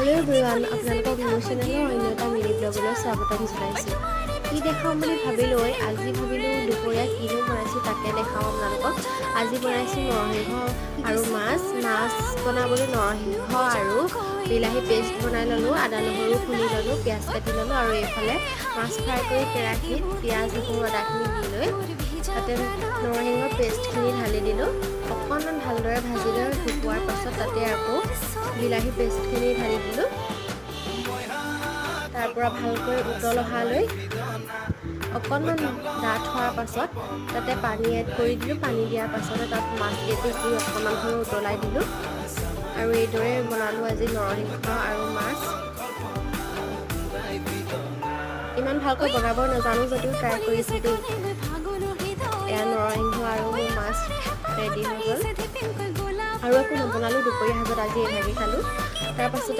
Hello' everyone, আপোনালোকক মোৰ চেনেলৰ অন্য এটা মিনি ব্লগলৈ স্বাগতম জনাইছোঁ। কি দেখাম বুলি ভাবিলোঁ, আজি দুপৰীয়া কিনো বনাইছোঁ তাকে দেখাওঁ আপোনালোকক। আজি বনাইছোঁ নৰসিংহ আৰু মাছ বনাবলৈ নৰসিংহ আৰু বিলাহী পেষ্ট বনাই ল'লোঁ, আদা নহৰু খুন্দি ল'লোঁ, পিঁয়াজ কাটি ল'লোঁ আৰু এইফালে মাছ ফ্ৰাই কৰি কেৰাহীত পিঁয়াজ নহৰু আদাখিনি দি লৈ তাতে নৰসিংহৰ পেষ্টখিনি ঢালি দিলোঁ। অকণমান ভালদৰে ভাজি লৈ শুকোৱাৰ পাছত তাতে আকৌ বিলাহী পেষ্টখিনি ঢালি দিলোঁ। তাৰ পৰা ভালকৈ উতল অহালৈ অকণমান ডাঠ হোৱাৰ পাছত তাতে পানী এড কৰি দিলোঁ। পানী দিয়াৰ পাছতে তাত মাছ কেইপিচ দি অকণমান সময় উতলাই দিলোঁ আৰু এইদৰে বনালোঁ আজি নৰসিংহ আৰু মাছ। ইমান ভালকৈ বনাব নাজানো যদিও ট্ৰাই কৰিছোঁ দেই। এয়া নৰসিংহ আৰু মাছ ৰেডি হৈ গ'ল আৰু একো নবনালোঁ। দুপৰীয়া সাজত আজি এইভাগেই খালোঁ। তাৰপাছত